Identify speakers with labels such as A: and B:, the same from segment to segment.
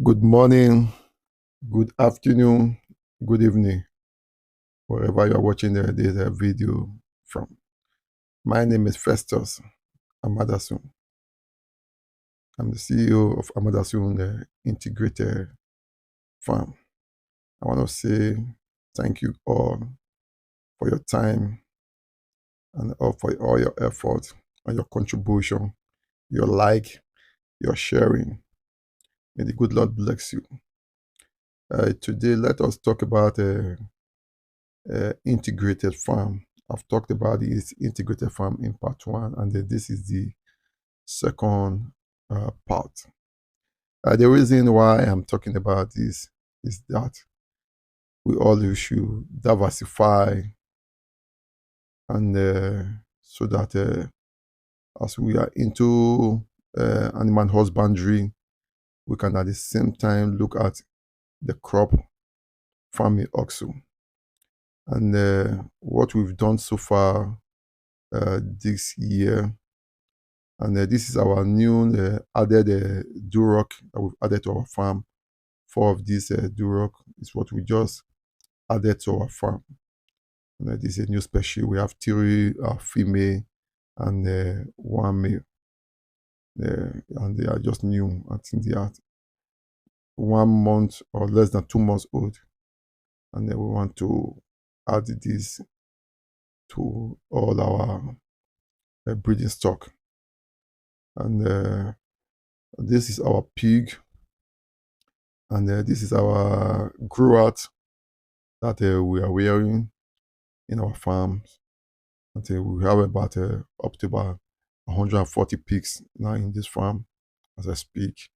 A: Good morning, good afternoon, good evening, wherever you are watching this video from. My name is Festus Amadasun. I'm the CEO of Amadasun Integrated Farm. I want to say thank you all for your time and all for all your effort and your contribution, your like, your sharing. May the good Lord bless you. Today, let us talk about integrated farm. I've talked about this integrated farm in part one, and then this is the second part. The reason why I'm talking about this is that we all should diversify, and so that as we are into animal husbandry, we can at the same time look at the crop farming also. And what we've done so far this year. And this is our new added Duroc that we've added to our farm. 4 of these Duroc is what we just added to our farm. And this is a new species. We have 3 female and 1 male. And they are just new. I think they are 1 month or less than 2 months old. And then we want to add this to all our breeding stock. And this is our pig, and this is our grow-out that we are wearing in our farms. Until we have about up to about 140 pigs now in this farm as I speak.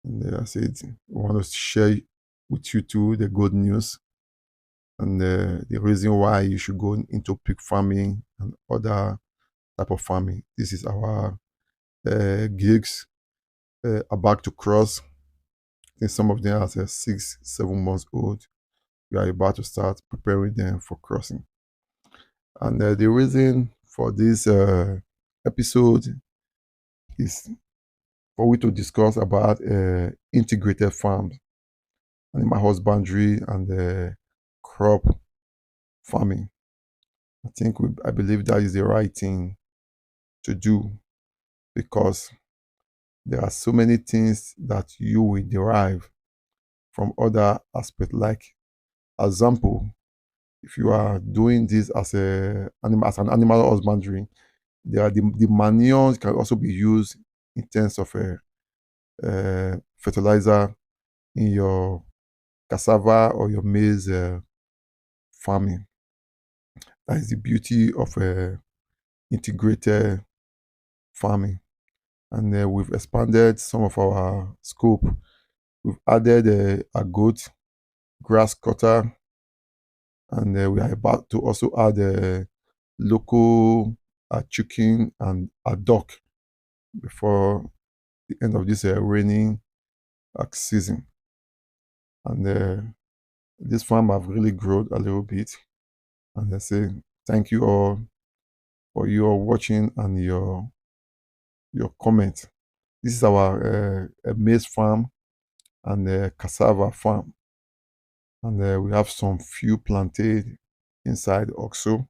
A: And I said, we want to share with you too the good news and the reason why you should go into pig farming and other type of farming. This is our gigs about to cross. I think some of them are 6, 7 months old. We are about to start preparing them for crossing. And the reason for this episode is for we to discuss about integrated farms, animal husbandry, and crop farming. I believe that is the right thing to do, because there are so many things that you will derive from other aspects. Like example, if you are doing this as an animal husbandry, the manure can also be used in terms of fertilizer in your cassava or your maize farming. That is the beauty of integrated farming. And we've expanded some of our scope. We've added a goat grass cutter, and we are about to also add a local chicken and a duck before the end of this raining season. And this farm have really grown a little bit. And I say thank you all for your watching and your comment. This is our maize farm and cassava farm. And we have some few planted inside also,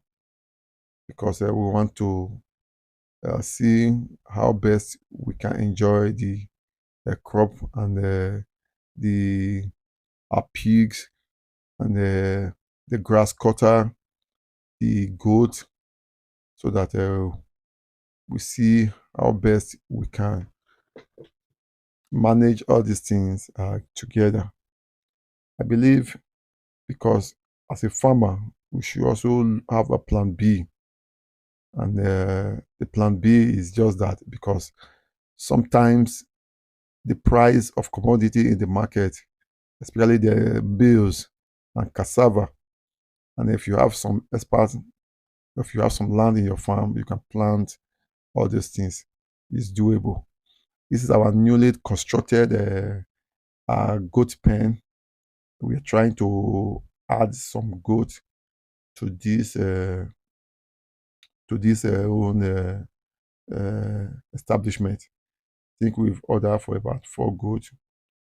A: because we want to see how best we can enjoy the crop and the our pigs and the grass cutter, the goat, so that we see how best we can manage all these things together. I believe, because as a farmer, we should also have a plan B. And the plan B is just that, because sometimes the price of commodity in the market, especially the bills and cassava, and if you have some experts, if you have some land in your farm, you can plant all these things. It's doable. This is our newly constructed goat pen. We are trying to add some goat to this own establishment. I think we've ordered for about 4 goats.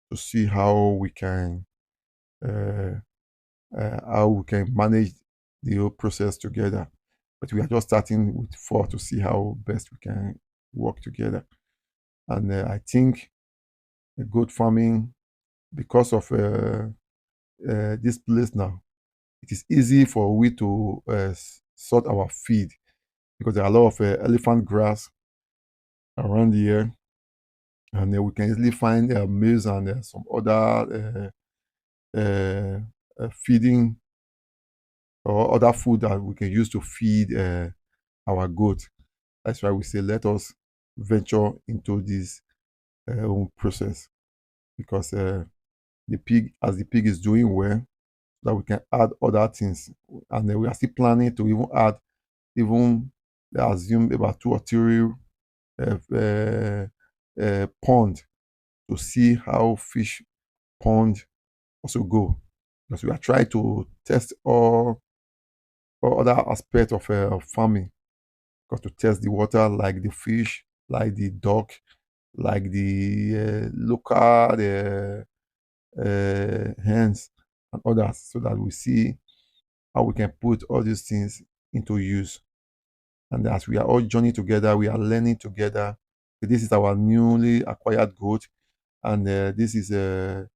A: to see uh, how we can manage the whole process together. But we are just starting with four to see how best we can work together. And I think goat farming, because of this place now, it is easy for we to sort our feed because there are a lot of elephant grass around here, and we can easily find maize and some other feeding or other food that we can use to feed our goat. That's why we say let us venture into this whole process, because as the pig is doing well, that we can add other things, and we are still planning to even add even let's assume about two or three pond to see how fish pond also go, because we are trying to test all other aspects of farming, because to test the water, like the fish, like the duck, like the local hens and others, so that we see how we can put all these things into use. And as we are all journeying together, we are learning together. This is our newly acquired goat, and this is a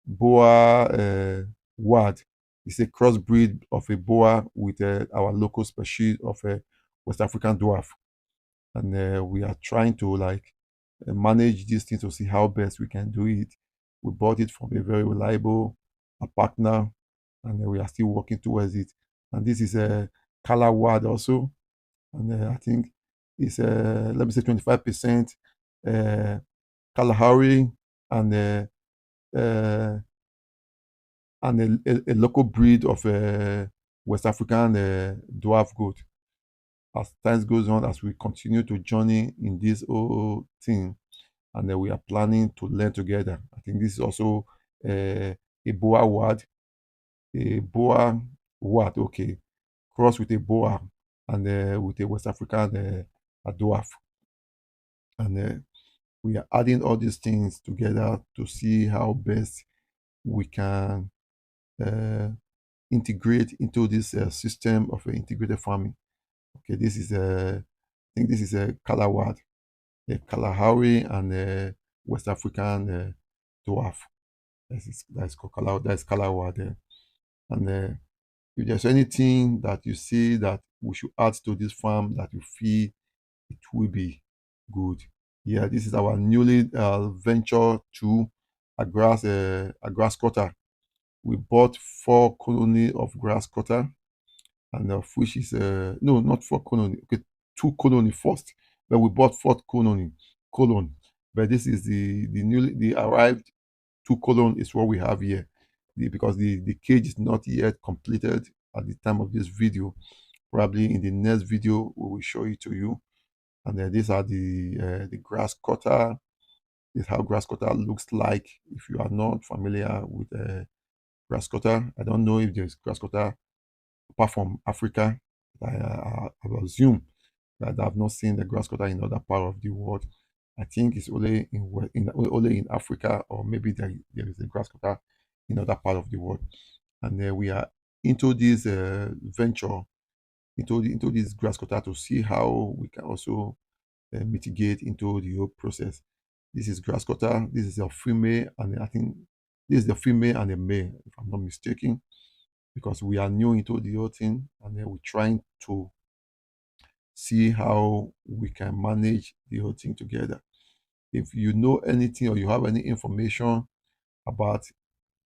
A: boa wad. It's a crossbreed of a boa with our local species of a West African dwarf, and we are trying to like manage these things to see how best we can do it. We bought it from a very reliable partner, and we are still working towards it. And this is a color wad also, and I think it's let me say 25% uh, Kalahari and uh, a local breed of West African dwarf goat. As time goes on, as we continue to journey in this whole thing, and we are planning to learn together. I think this is also a boa word, a boa word, okay, cross with a boa and with a West African a dwarf, and we are adding all these things together to see how best we can uh, integrate into this system of integrated farming. Okay, this is I think this is a Kalawad, a Kalahari, and a West African dwarf. That's called Kalawad. That's Kalawad. And if there's anything that you see that we should add to this farm that you feel it will be good. Yeah, this is our newly venture to a grass cutter. We bought 4 colony of grass cutter, and of which is no, not 4 colony, okay, 2 colony first, but we bought fourth colon. But this is the arrived 2 colon is what we have here, because the cage is not yet completed at the time of this video. Probably in the next video we will show it to you. And these are the grass cutter. This is how grass cutter looks like. If you are not familiar with grass cutter, I don't know if there's grass cutter apart from Africa. I will assume that I've not seen the grass cutter in other part of the world. I think it's only only in Africa, or maybe there is a grass cutter in other part of the world. And we are into this venture, into this grass cutter to see how we can also mitigate into the whole process. This is grass cutter. This is a female, and I think this is the female and the male, if I'm not mistaken, because we are new into the whole thing, and then we're trying to see how we can manage the whole thing together. If you know anything or you have any information about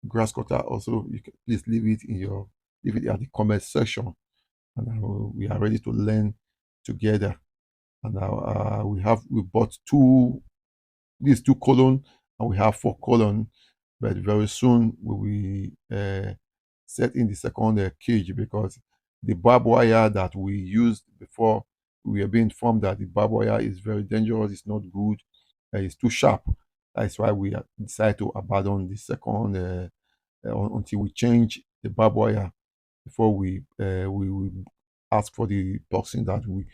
A: grass cutter, also you can please leave it at the comment section, and we are ready to learn together. And now we bought these 2 colon, and we have 4 colon, but very soon we will set in the second cage, because the barbed wire that we used before, we are being informed that the barbed wire is very dangerous, it's not good, it's too sharp. That's why we decided to abandon the second until we change the barbed wire before we ask for the boxing that we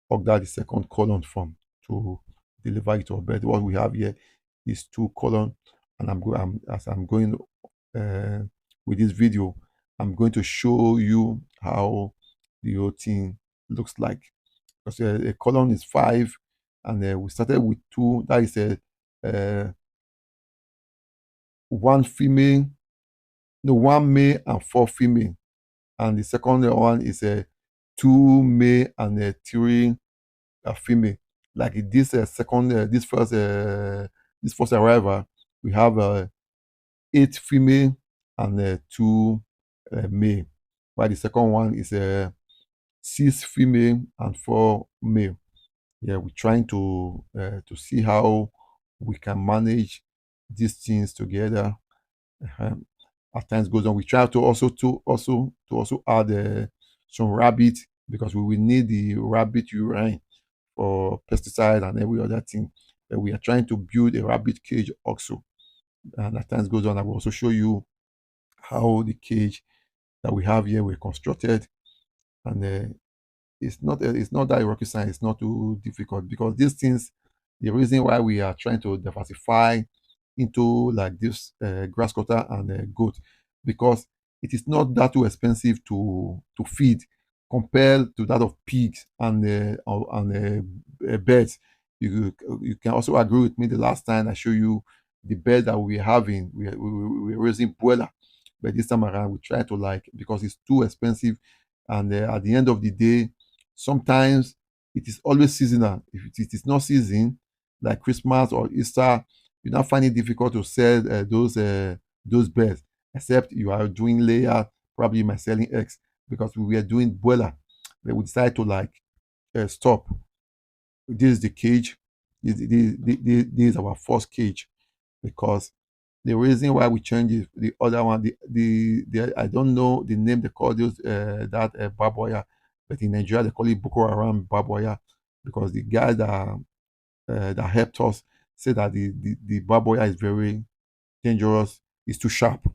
A: order the second colon from to deliver it to our bed. What we have here is 2 colon, and as I'm going uh, with this video, I'm going to show you how the whole thing looks like. Because a colon is 5, and we started with 2. That is uh, 1 female, no, 1 male and 4 female, and the second one is a 2 male and a 3 female. Like this second, this first arrival, we have 8 female and 2 male, while the second one is 6 female and 4 male. Yeah, we're trying to see how we can manage these things together. Um, as times goes on, we try to also add some rabbit, because we will need the rabbit urine for pesticide and every other thing. But we are trying to build a rabbit cage also. And as times goes on, I will also show you how the cage that we have here were constructed. And it's not that rocket science. It's not too difficult, because these things, the reason why we are trying to diversify into like this grass cutter and goat, because it is not that too expensive to feed compared to that of pigs and birds. You can also agree with me. The last time I show you the bird that we're having, we're raising broiler, but this time around we try to, like, because it's too expensive, and at the end of the day, sometimes it is always seasonal. If it is not season, like Christmas or Easter, you not find it difficult to sell those birds, except you are doing layer, probably you might selling eggs, because we were doing boiler, but we decided to, like, stop. This is the cage. This is our first cage, because the reason why we changed the other one, the I don't know the name they call those that baboya, but in Nigeria they call it Boko Haram baboya, because the guy that helped us said that the baboya is very dangerous, it's too sharp.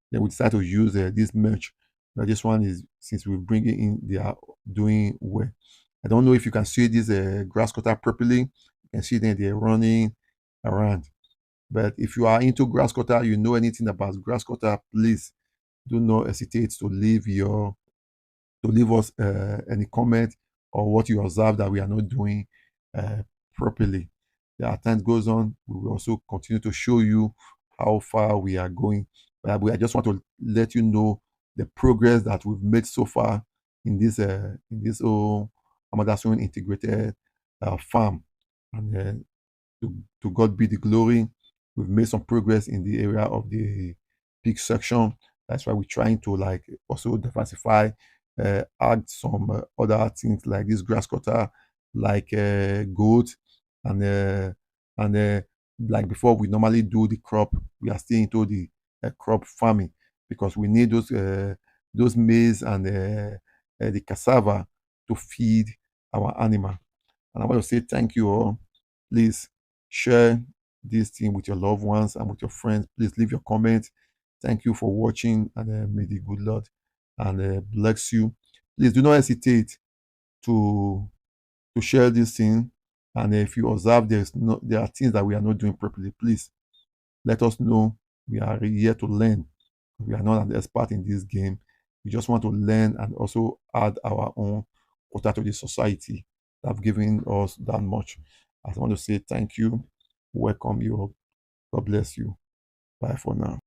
A: Then we decided to use this merch. But this one is, since we bring it in, they are doing well. I don't know if you can see this grass cutter properly. You can see them, they're running around. But if you are into grass cutter, you know anything about grass cutter, please do not hesitate to leave us any comment or what you observe that we are not doing uh, properly. As time goes on, we will also continue to show you how far we are going. But I just want to let you know the progress that we've made so far in this whole Amadaswin integrated farm. And to God be the glory. We've made some progress in the area of the pig section. That's why we're trying to, like, also diversify, add some other things like this grass cutter, like goat, and like before we normally do the crop, we are still into the crop farming, because we need those maize and the cassava to feed our animal. And I want to say thank you all. Please share this thing with your loved ones and with your friends. Please leave your comments. Thank you for watching, and may the good Lord and bless you. Please do not hesitate to share this thing. And if you observe there are things that we are not doing properly, please let us know. We are here to learn. We are not an expert in this game. We just want to learn and also add our own quota to the society that have given us that much. I want to say thank you. Welcome you. God bless you. Bye for now.